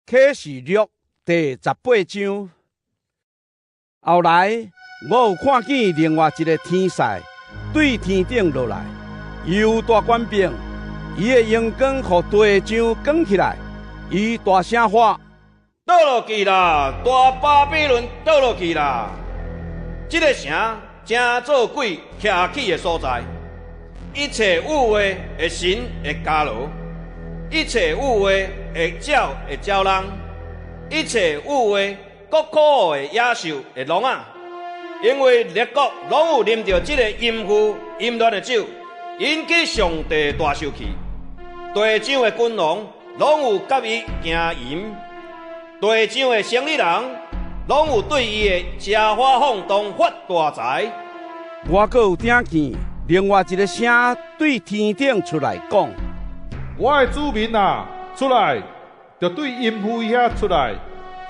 启示录第18章。后来，我有看见另外一个天使对天顶落来，伊有大权柄，伊的荧光互地上光起来，伊大声喊：倒落去啦！大巴比伦倒落去啦！这个城正做鬼徛起的所在，一切有话的神的家牢，一切有话的鸟的鸟人，一切有话各苦的野兽的龙啊！因为列国拢有啉着这个淫妇淫乱的酒，引起上帝大生气。地上的君王拢有甲伊行淫，地上的生理人拢有对伊的吃花放荡发大财。我阁有听见另外一个声对天顶出来讲：我的子民啊，出来，就对淫妇遐出来，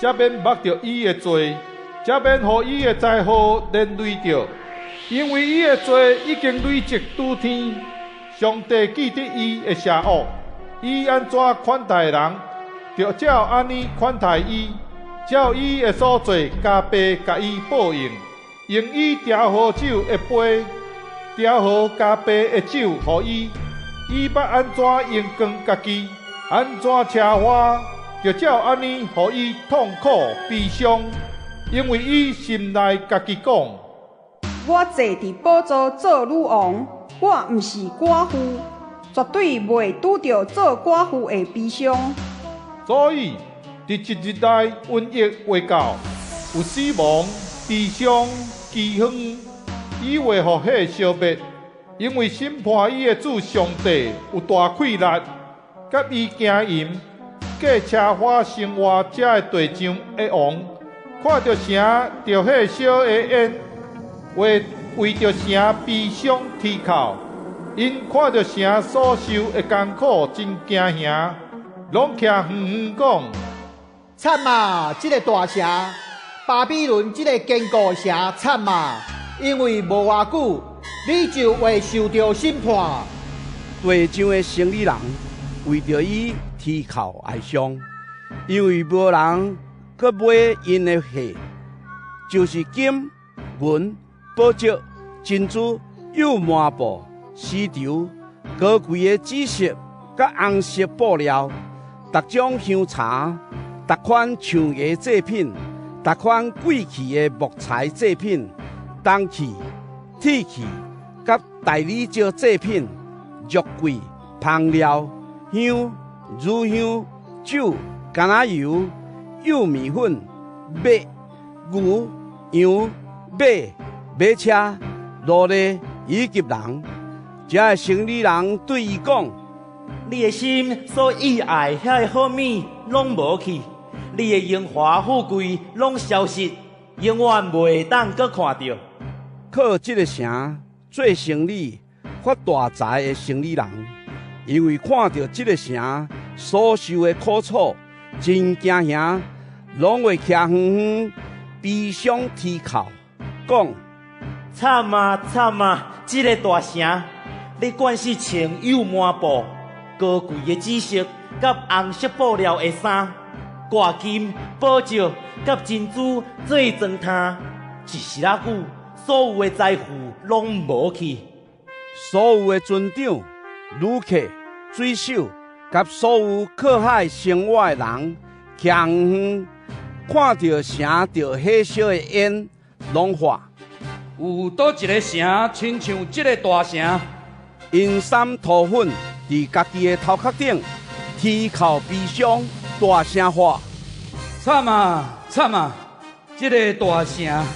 才免目着伊的罪，才免互伊的灾祸连累着，因为伊的罪已经累积拄天。上帝记得伊的邪恶，伊安怎款待人，就照安尼款待伊，照伊的所做加倍甲伊报应，用伊调好酒的杯，调好加倍的酒予伊。伊捌安怎用光家己，安怎车花，就照安尼，予伊痛苦悲伤，因为伊心内家己讲：我坐伫宝座做女王，我毋是寡妇，绝对袂拄着做寡妇的悲伤。所以，伫一日内瘟疫未到，有死亡、悲伤、饥荒，伊袂互迄消灭。因为审判伊的主上帝有大气力，甲伊行淫，过车花生活遮的地上的王，看着城着迄小的烟，为着城悲伤啼哭，因看着城所受的艰苦真惊吓，拢徛远远讲：惨啊！这个大城巴比伦，这个坚固城惨啊！因为无偌久。你就会受到审判。地上的生理人为着伊啼哭哀伤，因为无人去买因的血，就是金、银、宝石、珍珠、有麻布、丝绸、高贵的紫色、甲红色布料，各种香茶，各款象牙制品，各款贵气的木材制品，铜器、铁器。甲大理石制品、肉桂、香料、香、乳香、酒、橄榄油、幼米粉、马、牛、羊、马车、奴隶以及人。这个生理人对伊讲：你的心所喜爱遐个好物拢无去，你的荣华富贵拢消失，永远袂当搁看到。靠这个城。做生理发大财的生理人，因为看到这个城所受的苦楚，真惊吓，拢会徛远远，悲伤啼哭，讲：惨啊惨啊！这个大城，你管是穿有麻布、高贵的紫色、甲红色布料的衫，挂金、宝石、甲珍珠做装摊，一时仔久。所有的财富拢无去，所有的船长、旅客、水手，甲所有靠海生活的人，徛远远，看到城着火烧的烟，拢话：有倒一个城亲像这个大城？因衫涂粉伫家己的头壳顶，啼哭悲伤，大声话：惨啊惨啊！这个大城！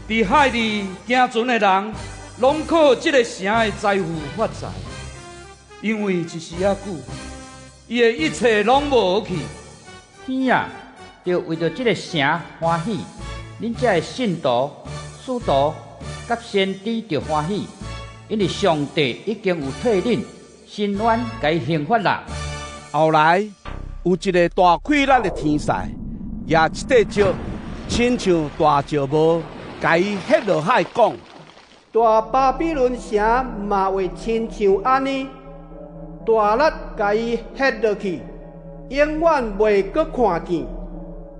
伫海里行船的人，拢靠这个城的财富发财，因为一时仔久，伊的一切拢无去。天啊，就为着这个城欢喜，恁这的信徒、使徒、甲先知就欢喜，因为上帝已经有替恁伸冤甲伊刑罚啦。后来有一个大气力的天使，也一块石，亲像大石帽。甲伊ฮ็落海讲：大巴比伦城嘛会亲像安尼，大力甲伊ฮ็落去，永远袂阁看见。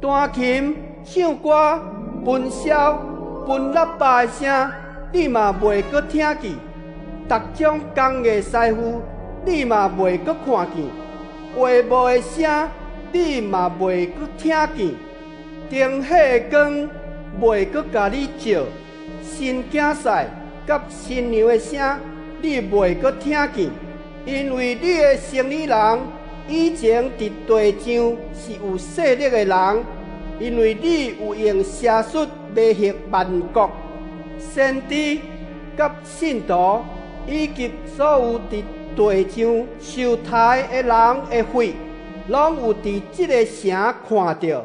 弹琴、唱歌、分箫、分喇叭的声，你嘛袂阁听见。逐种工艺师傅，你嘛袂阁看见。话幕的声，你嘛袂阁听见。灯火的光，袂阁甲你照。新囝婿甲新娘的声，你袂阁听见。因为你的生理人以前伫地上是有势力的人，因为你有用邪术迷惑万国。先知甲信徒以及所有伫地上受害的人的血，拢有伫这个城看到。